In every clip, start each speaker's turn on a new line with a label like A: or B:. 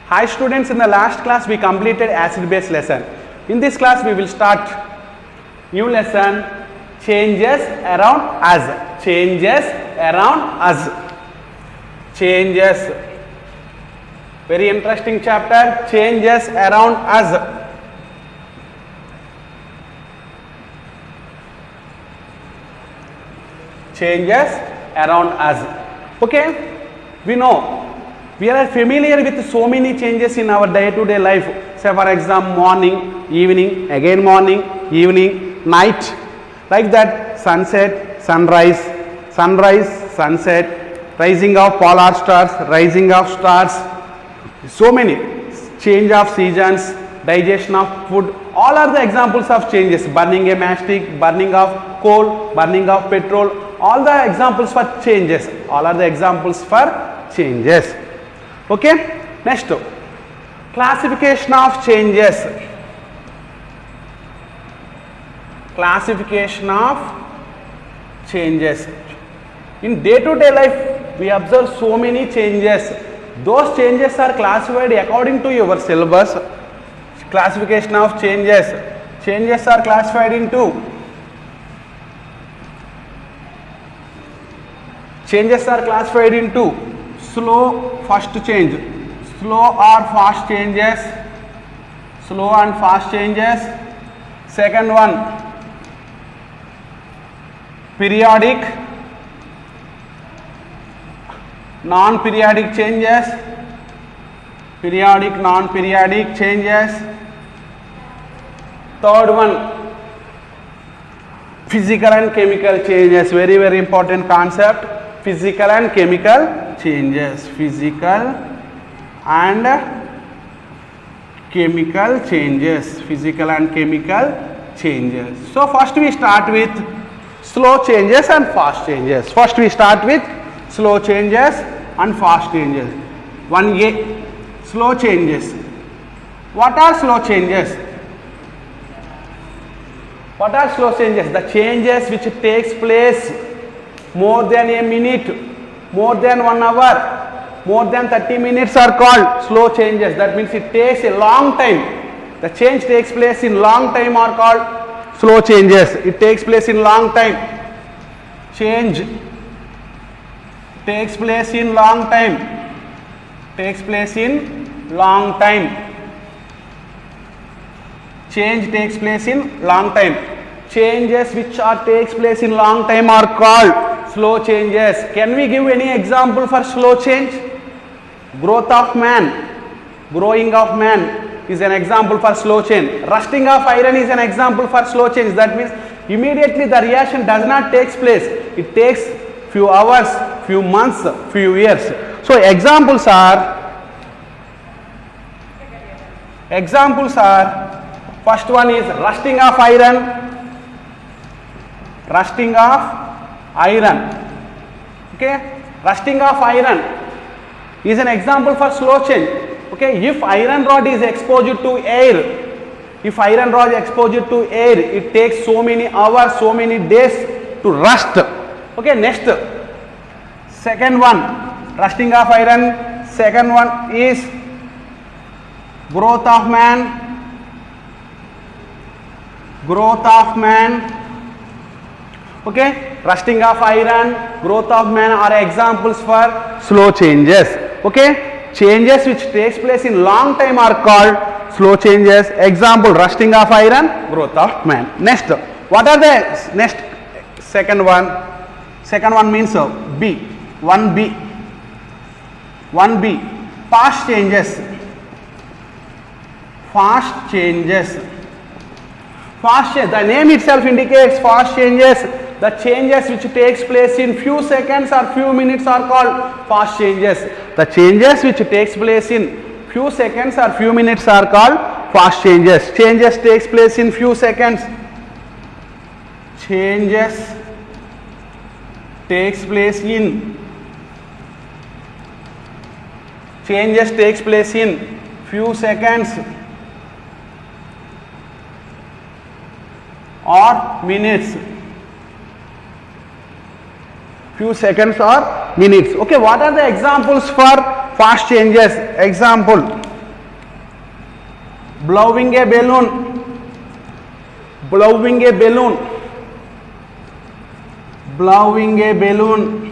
A: Hi students, in the last class we completed acid base lesson. In this class we will start new lesson, changes around us. Changes around us. Changes. Very interesting chapter, changes around us. Changes around us. Okay, we know we are familiar with so many changes in our day-to-day life. Say for example, morning, evening, again morning, evening, night, like that. Sunset, sunrise, sunrise, sunset, rising of polar stars, rising of stars, so many. Change of seasons, digestion of food, all are the examples of changes. Burning a matchstick, burning of coal, burning of petrol, all the examples for changes. All are the examples for changes. Okay, next, classification of changes. Classification of changes. In day-to-day life, we observe so many changes. Those changes are classified according to your syllabus. Classification of changes. Changes are classified into slow first change, slow or fast changes, slow and fast changes. Second one, periodic, non-periodic changes, periodic, non-periodic changes. Third one, physical and chemical changes. Very, very important concept. Physical and chemical changes. Physical and chemical changes. Physical and chemical changes. So first we start with slow changes and fast changes. First we start with slow changes and fast changes. 1A, slow changes. What are slow changes? What are slow changes? The changes which takes place more than a minute, more than 1 hour, more than 30 minutes are called slow changes. That means it takes a long time. The change takes place in long time are called slow changes. It takes place in long time. Change takes place in long time. Takes place in long time. Change takes place in long time. Changes which takes place in long time are called slow changes. Can we give any example for slow change? Growth of man, growing of man is an example for slow change. Rusting of iron is an example for slow change. That means immediately the reaction does not take place. It takes few hours, few months, few years. So examples are first one is rusting of iron. Rusting of iron. Okay, rusting of iron is an example for slow change. Okay, if iron rod is exposed to air, it takes so many hours, so many days to rust. Okay, next, second one, rusting of iron. Second one is growth of man. Growth of man. Okay, rusting of iron, growth of man are examples for slow changes. Okay, changes which takes place in long time are called slow changes. Example, rusting of iron, growth of man. Next, what are the next? Second one means B. 1B, fast changes. Fast changes. The name itself indicates fast changes. The changes which takes place in few seconds or few minutes are called fast changes. The changes which takes place in few seconds or few minutes are called fast changes. Changes takes place in few seconds. Changes takes place in few seconds or minutes. Few seconds or minutes. Okay, what are the examples for fast changes? Example, blowing a balloon, blowing a balloon, blowing a balloon,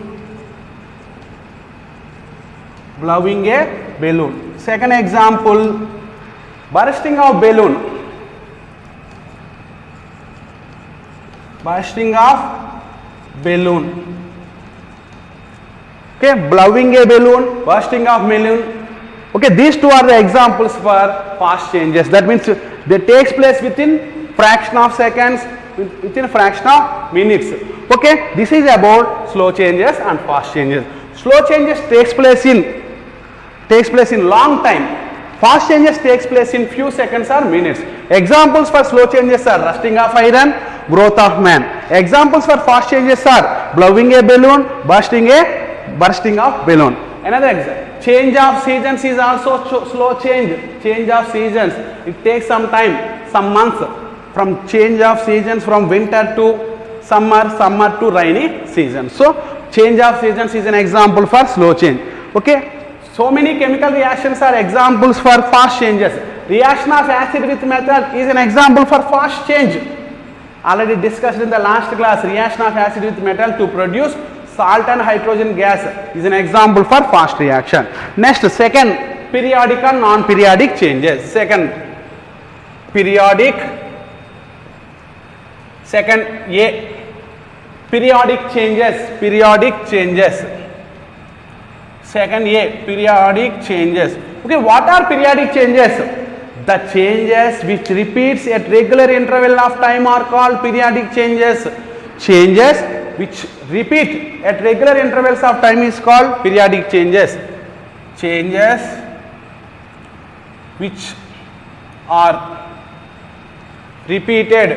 A: blowing a balloon. Second example, bursting of balloon, bursting of balloon. Okay, blowing a balloon, bursting of balloon. Okay, these two are the examples for fast changes. That means they takes place within fraction of seconds, within fraction of minutes. Okay, this is about slow changes and fast changes. Slow changes takes place in long time. Fast changes takes place in few seconds or minutes. Examples for slow changes are rusting of iron, growth of man. Examples for fast changes are blowing a balloon, bursting of balloon. Another example, change of seasons is also slow change. Change of seasons, it takes some time, some months, from change of seasons from winter to summer, summer to rainy season. So change of seasons is an example for slow change. Okay, so many chemical reactions are examples for fast changes. Reaction of acid with metal is an example for fast change. Already discussed in the last class. Reaction of acid with metal to produce salt and hydrogen gas is an example for fast reaction. Next, second, periodic and non-periodic changes. Second, periodic. Second, A, periodic changes, periodic changes. Second, A, periodic changes. Okay, what are periodic changes? The changes which repeats at regular interval of time are called periodic changes. Changes which repeat at regular intervals of time is called periodic changes. Changes which are repeated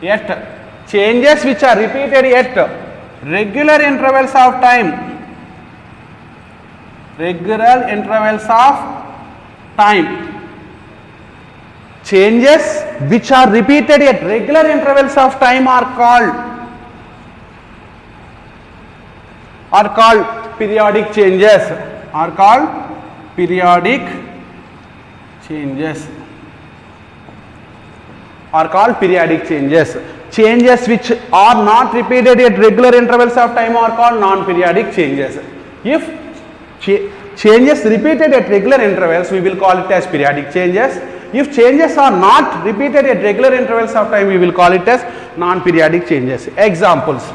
A: at changes which are repeated at regular intervals of time, regular intervals of time. Changes which are repeated at regular intervals of time are called periodic changes, are called periodic changes, are called periodic changes. Changes which are not repeated at regular intervals of time are called non-periodic changes. If changes repeated at regular intervals, we will call it as periodic changes. If changes are not repeated at regular intervals of time, we will call it as non-periodic changes. Examples.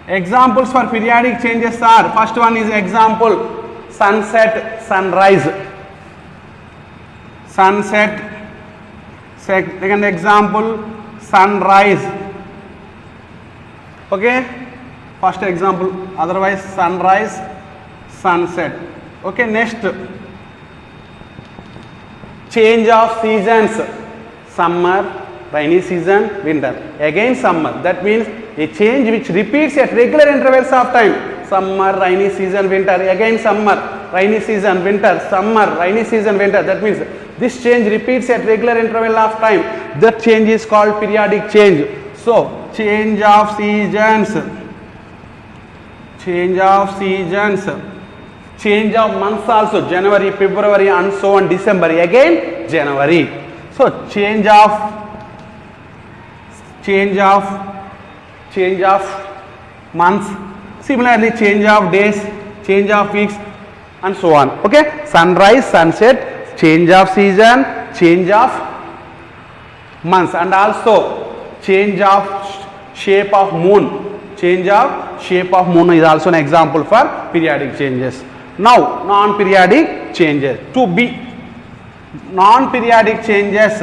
A: Examples for periodic changes are, first one is example, sunset, sunrise. Sunset. Second example, sunrise. Okay, first example, otherwise sunrise, sunset. Okay, next, change of seasons, summer, rainy season, winter, again summer. That means a change which repeats at regular intervals of time, summer, rainy season, winter, again summer, rainy season, winter, summer, rainy season, winter. That means this change repeats at regular interval of time. That change is called periodic change. So change of seasons, change of seasons, change of months also, January, February and so on, December, again January. So change of months, similarly change of days, change of weeks and so on. Okay, sunrise, sunset, change of season, change of months, and also change of shape of moon. Change of shape of moon is also an example for periodic changes. Now non-periodic changes. To be non-periodic changes,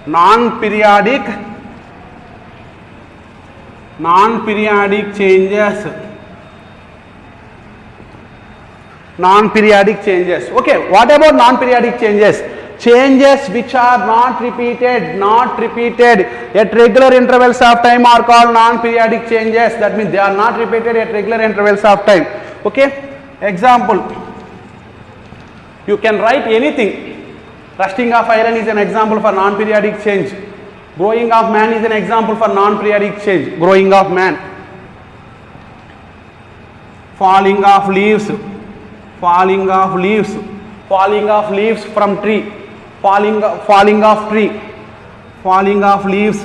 A: non-periodic changes, non-periodic changes. Okay, what about non-periodic changes? Changes which are not repeated at regular intervals of time are called non-periodic changes. That means they are not repeated at regular intervals of time. Okay, example, you can write anything. Rusting of iron is an example for non-periodic change. Growing of man is an example for non-periodic change. Growing of man. Falling of leaves, falling of leaves, falling of leaves from tree, falling of tree, falling of leaves.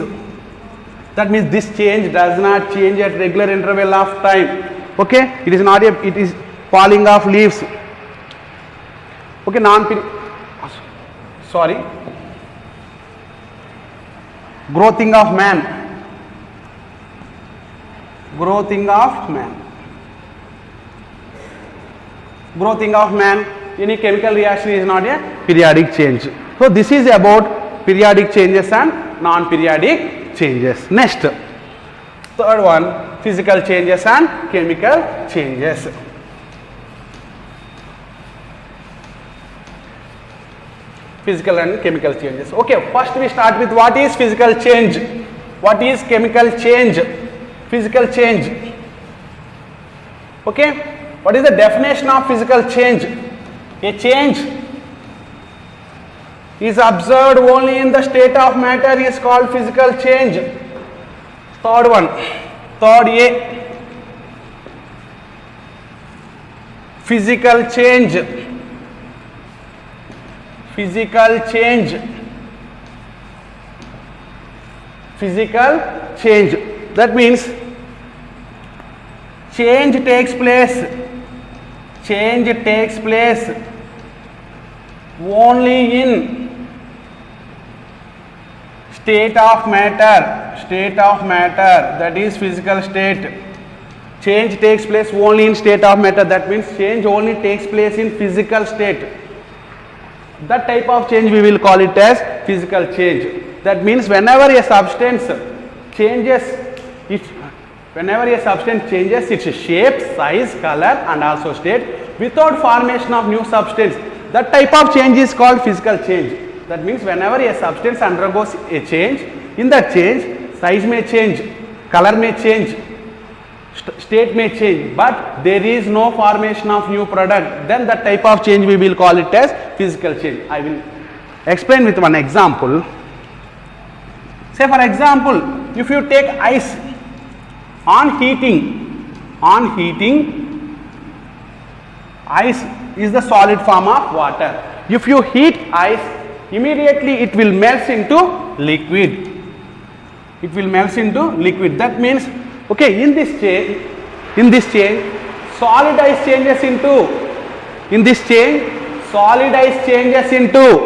A: That means this change does not change at regular interval of time. Okay, it is not a, it is falling of leaves. Okay, sorry, growthing of man, growthing of man, growthing of man. Any chemical reaction is not a periodic change. So this is about periodic changes and non-periodic changes. Next, third one, physical changes and chemical changes. Physical and chemical changes. Okay, first we start with what is physical change, what is chemical change. Physical change. Okay, what is the definition of physical change? A change is observed only in the state of matter is called physical change. Third one, third A, physical change, physical change, physical change. That means change takes place only in state of matter, that is physical state. Change takes place only in state of matter, that means change only takes place in physical state. That type of change we will call it as physical change. That means whenever a substance changes its shape, size, color and also state without formation of new substance, that type of change is called physical change. That means whenever a substance undergoes a change, in that change size may change, color may change, state may change, but there is no formation of new product, then that type of change we will call it as physical change. I will explain with one example. Say for example, if you take ice, on heating, ice is the solid form of water. If you heat ice, immediately it will melt into liquid. It will melt into liquid. That means, okay, in this change, solid ice changes into,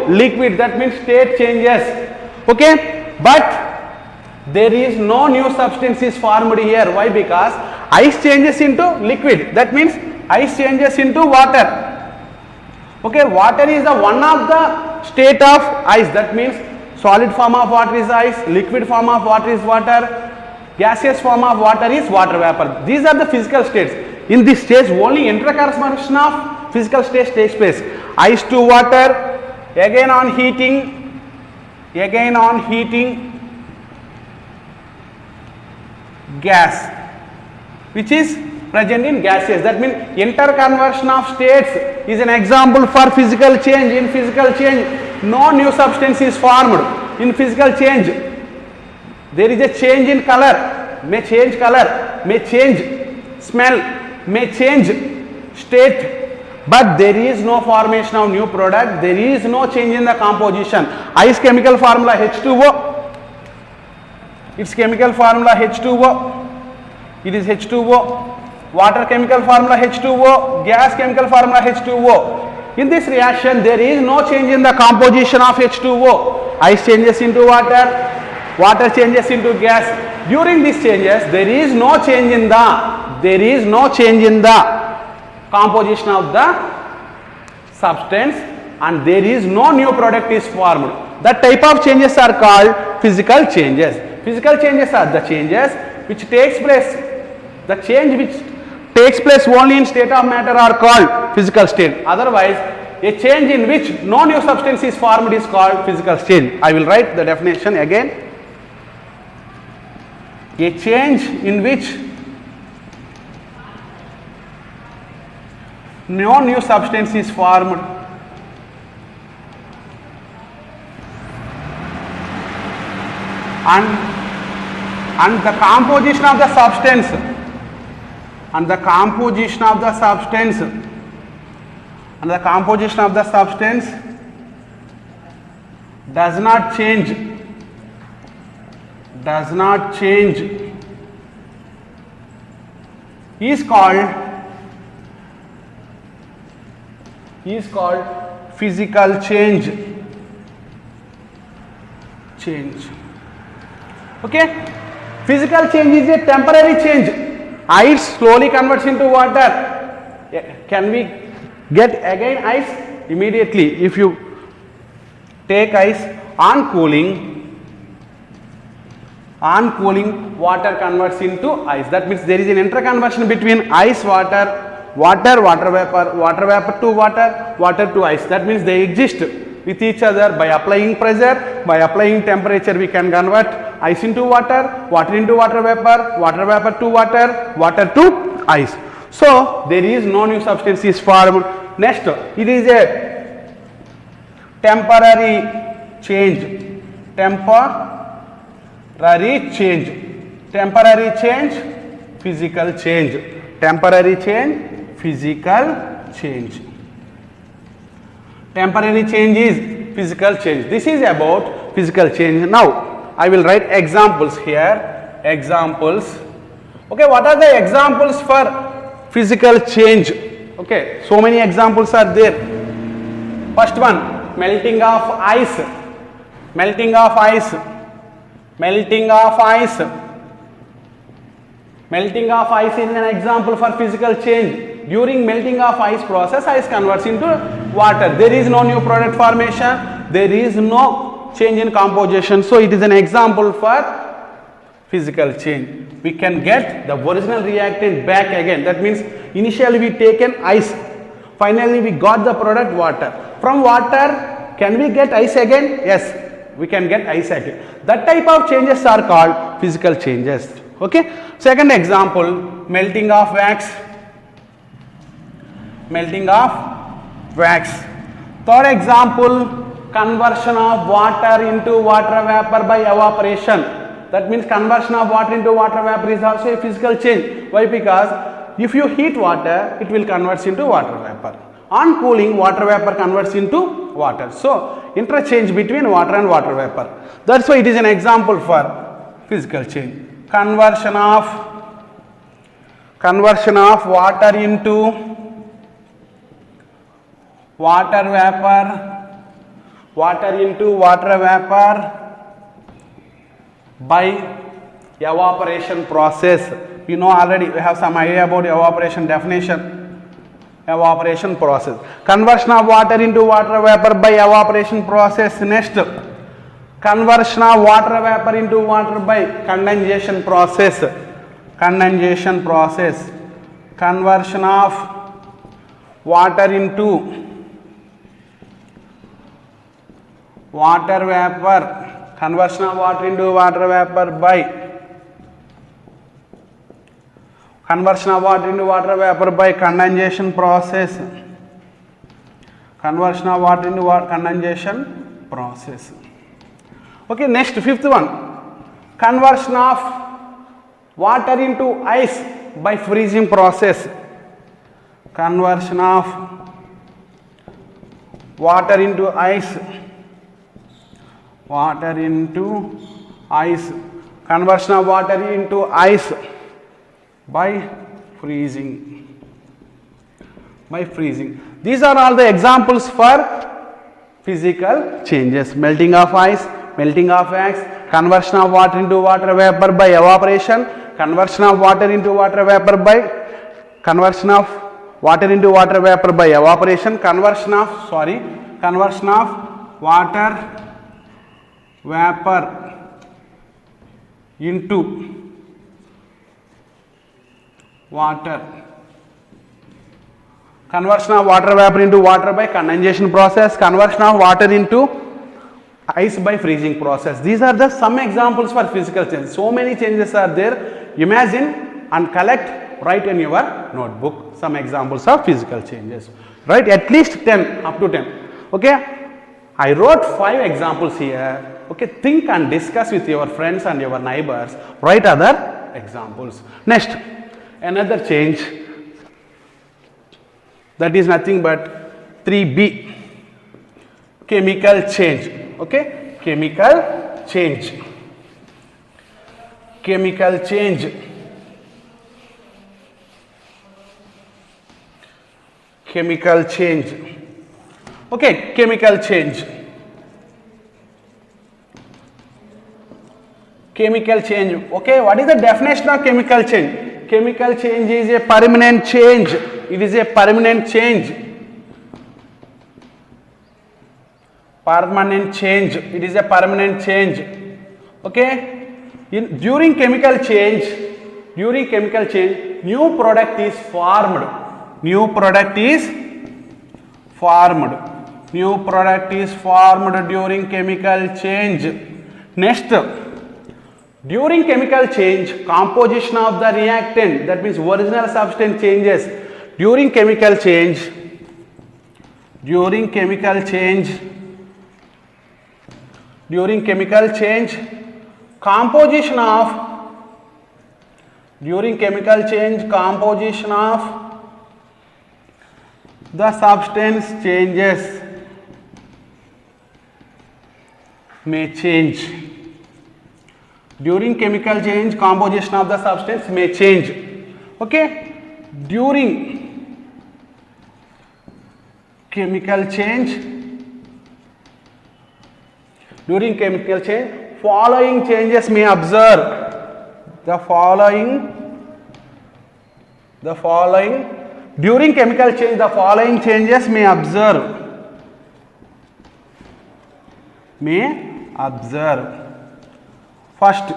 A: liquid. That means state changes. Okay, but there is no new substance is formed here. Why? Because ice changes into liquid. That means ice changes into water. Okay, water is the one of the state of ice. That means solid form of water is ice, liquid form of water is water, gaseous form of water is water vapor. These are the physical states. In this stage only interconversion of physical states takes place. Ice to water, again on heating, gas, which is present in gaseous. That means interconversion of states is an example for physical change. In physical change, no new substance is formed. In physical change, there is a change in color, may change smell, may change state, but there is no formation of new product, there is no change in the composition. Ice chemical formula H2O, its chemical formula H2O, it is H2O. Water chemical formula H2O, gas chemical formula H2O. In this reaction, there is no change in the composition of H2O. Ice changes into water, water changes into gas. During these changes, there is no change in the composition of the substance, and there is no new product is formed. That type of changes are called physical changes. Physical changes are the changes which takes place. The change which takes place only in state of matter are called physical state. Otherwise, a change in which no new substance is formed is called physical change. I will write the definition again. A change in which no new substance is formed and the composition of the substance and the composition of the substance does not change is called physical change. Okay, physical change is a temporary change. Ice slowly converts into water. Can we get again ice? Immediately, if you take ice on cooling, water converts into ice. That means there is an interconversion between ice, water, water vapor to water, water to ice. That means they exist with each other. By applying pressure, by applying temperature, we can convert ice into water, water into water vapor to water, water to ice. So there is no new substance is formed. Next, it is a temporary change. Physical change. Temporary change is physical change. This is about physical change. Now I will write examples here. Examples. Okay, what are the examples for physical change? Okay, so many examples are there. First one, melting of ice. Melting of ice is an example for physical change. During melting of ice process, ice converts into water. There is no new product formation. There is no change in composition. So it is an example for physical change. We can get the original reactant back again. That means initially we taken ice. Finally we got the product water. From water, can we get ice again? Yes, we can get ice again. That type of changes are called physical changes. Okay. Second example, melting of wax. Third example, conversion of water into water vapor by evaporation. That means conversion of water into water vapor is also a physical change. Why? Because if you heat water, it will convert into water vapor. On cooling, water vapor converts into water. So interchange between water and water vapor. That's why it is an example for physical change. Conversion of water into water vapor by evaporation process. You know already, we have some idea about evaporation definition. Evaporation process. Conversion of water into water vapor by evaporation process. Next, conversion of water vapor into water by condensation process. Conversion of water into water vapor. Conversion of water into water vapor by condensation process. Okay, next, fifth one, conversion of water into ice by freezing process. Conversion of water into ice. Conversion of water into ice by freezing. These are all the examples for physical changes. Melting of ice, melting of wax, conversion of water into water vapor by evaporation, conversion of water into water vapor by evaporation, conversion of water vapor into water. Conversion of water vapor into water by condensation process. Conversion of water into ice by freezing process. These are the some examples for physical change. So many changes are there. Imagine and collect, write in your notebook some examples of physical changes. Write at least 10, up to 10. Okay. I wrote 5 examples here. Okay. Think and discuss with your friends and your neighbors. Write other examples. Next, another change, that is nothing but 3b, chemical change. Okay, chemical change. Chemical change. Chemical change. Okay, chemical change. Chemical change. Okay, what is the definition of chemical change? Chemical change is a permanent change. It is a permanent change. Permanent change. It is a permanent change. Okay. During chemical change, new product is formed. New product is formed. New product is formed during chemical change. Next, during chemical change, composition of the reactant, that means original substance changes. During chemical change, composition of the substance changes, may change. During chemical change, composition of the substance may change. Okay, during chemical change, following changes may observe. The following during chemical change, the following changes may observe. First,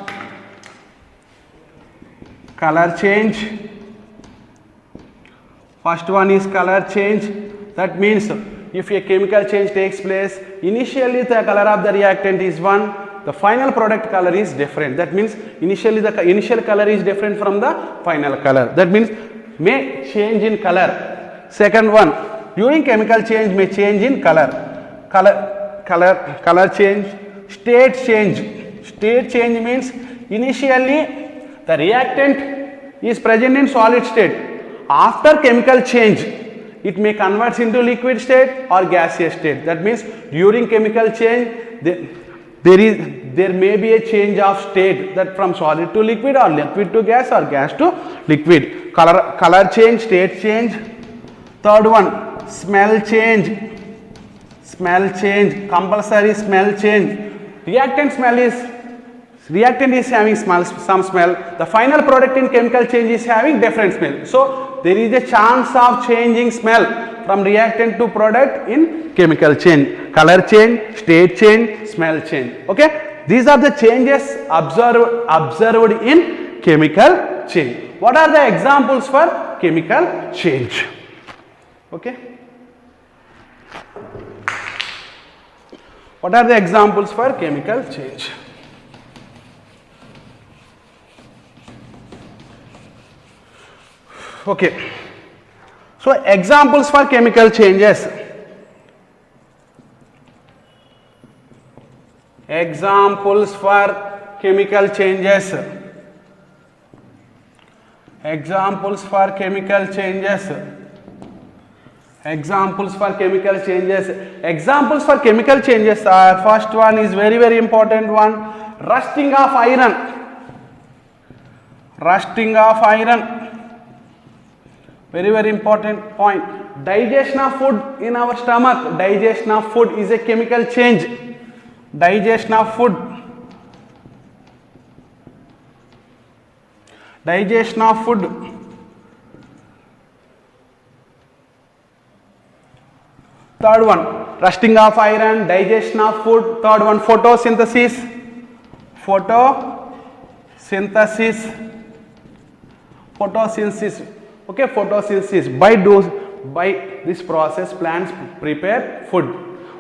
A: color change. First one is color change. That means if a chemical change takes place, initially the color of the reactant is one, the final product color is different. That means initially the initial color is different from the final color. That means may change in color. Second one, during chemical change may change in color. Color change. State change. State change means initially the reactant is present in solid state. After chemical change, it may convert into liquid state or gaseous state. That means during chemical change, there may be a change of state, that from solid to liquid or liquid to gas or gas to liquid. Color change, state change. Third one, smell change. Compulsory smell change. Reactant is having some smell. The final product in chemical change is having different smell. So there is a chance of changing smell from reactant to product in chemical change. Color change, state change, smell change. Okay, these are the changes observed in chemical change. What are the examples for chemical change? Okay, what are the examples for chemical change? Okay, so examples for chemical changes. Examples for chemical changes. Examples for chemical changes. Examples for chemical changes. Examples for chemical changes are, first one is very important one, rusting of iron. Rusting of iron. Very important point. Digestion of food in our stomach. Digestion of food is a chemical change. Digestion of food. Digestion of food. Third one, rusting of iron, digestion of food. Third one, photosynthesis. Photosynthesis. Okay, photosynthesis. By this process, plants prepare food.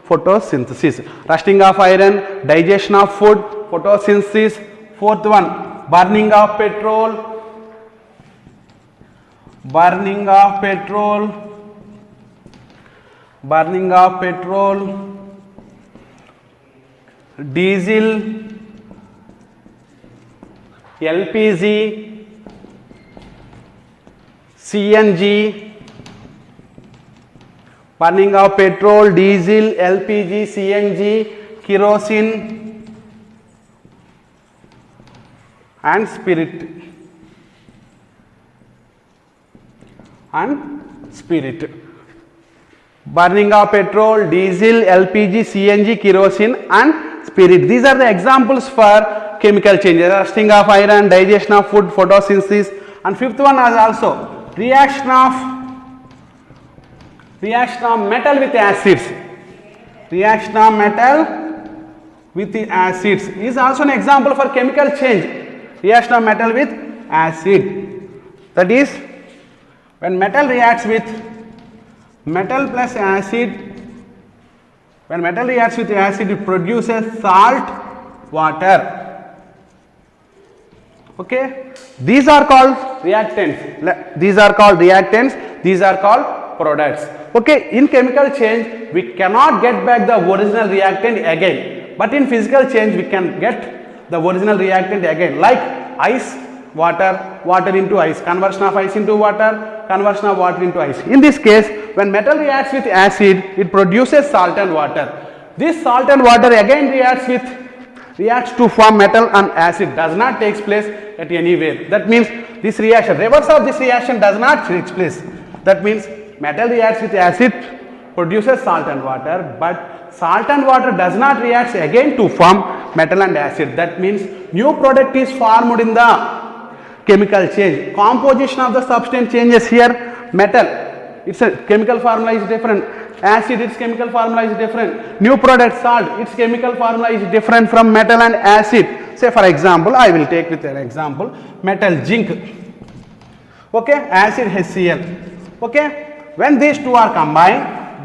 A: Photosynthesis. Rusting of iron, digestion of food, photosynthesis. Fourth one, burning of petrol. Burning of petrol. Burning of petrol. Diesel. LPG. CNG, Burning of petrol, diesel, LPG, CNG, kerosene and spirit. Burning of petrol, diesel, LPG, CNG, kerosene and spirit. These are the examples for chemical changes. Rusting of iron, digestion of food, photosynthesis, and fifth one is also reaction of metal with acids. Reaction of metal with the acids is also an example for chemical change. Reaction of metal with acid, that is when metal reacts with metal plus acid, when metal reacts with acid it produces salt water. Okay, these are called reactants, these are called reactants, these are called products. Okay, in chemical change we cannot get back the original reactant again, but in physical change we can get the original reactant again, like ice, water, water into ice, conversion of ice into water, conversion of water into ice. In this case, when metal reacts with acid it produces salt and water. This salt and water again reacts to form metal and acid, does not take place at anywhere. That means this reaction, reverse of this reaction does not take place. That means metal reacts with acid, produces salt and water, but salt and water does not react again to form metal and acid. That means new product is formed in the chemical change. Composition of the substance changes here. Metal, its chemical formula is different. Acid, its chemical formula is different. New product salt, its chemical formula is different from metal and acid. Say for example, I will take with an example, metal zinc. Okay, acid HCl. Okay, when these two are combined,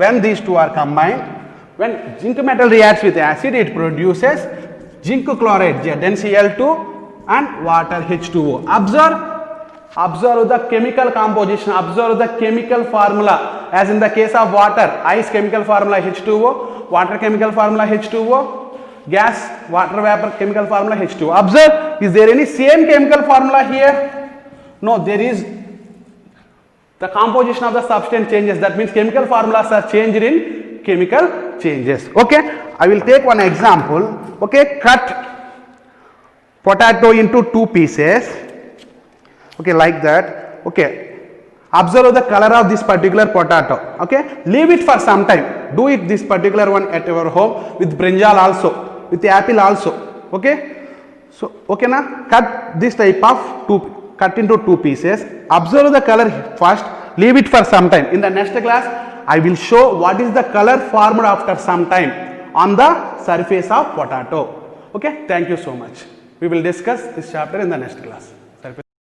A: when zinc metal reacts with acid it produces zinc chloride ZnCl2 and water H2O. Observe the chemical composition, observe the chemical formula. As in the case of water, ice chemical formula H2O, water chemical formula H2O, gas, water vapor chemical formula H2O. Observe, is there any same chemical formula here? No, there is. The composition of the substance changes, that means chemical formulas are changed in chemical changes. Okay, I will take one example. Okay, cut potato into two pieces. Okay, like that. Okay, observe the color of this particular potato. Okay, leave it for some time. Do it this particular one at your home with brinjal also, with the apple also. Okay, so okay now cut this type of cut into two pieces. Observe the color first, leave it for some time. In the next class I will show what is the color formed after some time on the surface of potato. Okay, thank you so much. We will discuss this chapter in the next class.